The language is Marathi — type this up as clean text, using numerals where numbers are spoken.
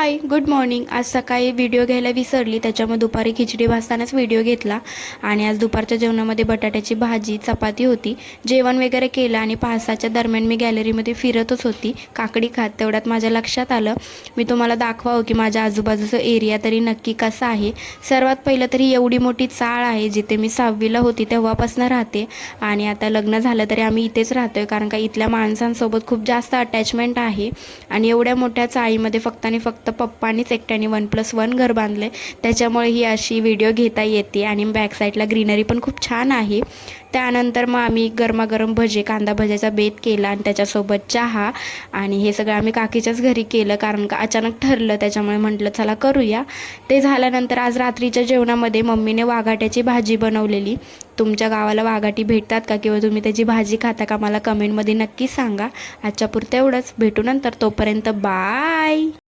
Hi good morning. आज सकाळी व्हिडिओ घ्यायला विसरली, त्याच्यामुळे दुपारी खिचडी भाजतानाच व्हिडिओ घेतला। आणि आज दुपारच्या जेवणामध्ये बटाट्याची भाजी चपाती होती। जेवण वगैरे केलं आणि 5-6च्या दरम्यान मी गॅलरीमध्ये फिरतच होती काकडी खात। तेवढ्यात माझ्या लक्षात आलं मी तुम्हाला दाखवावं की माझ्या आजूबाजूचा एरिया तरी नक्की कसा आहे। सर्वात पहिलं तरी एवढी मोठी चाळ आहे जिथे मी 6वीला होती तेव्हापासून राहते आणि आता लग्न झालं तरी आम्ही इथेच राहतोय, कारण का इथल्या माणसांसोबत खूप जास्त अटॅचमेंट आहे। आणि एवढ्या मोठ्या चाळीमध्ये फक्त आणि फक्त पप्पानीच एकट्याने 1+1 घर बांधले, त्याच्यामुळे ही अशी व्हिडिओ घेता येते। आणि बॅक साईडला ग्रीनरी पण खूप छान आहे। त्यानंतर मग आम्ही गरमागरम भजे, कांदा भज्याचा बेत केला आणि त्याच्यासोबत चहा। आणि हे सगळं आम्ही काकीच्याच घरी केलं, कारण का अचानक ठरलं, त्याच्यामुळे म्हटलं चला करूया। ते झाल्यानंतर आज रात्रीच्या जेवणामध्ये मम्मीने वाघाट्याची भाजी बनवलेली। तुमच्या गावाला वाघाटी भेटतात का किंवा तुम्ही त्याची भाजी खाता का, मला कमेंटमध्ये नक्की सांगा। आजच्या पुरतं एवढंच, भेटू नंतर, तोपर्यंत बाय।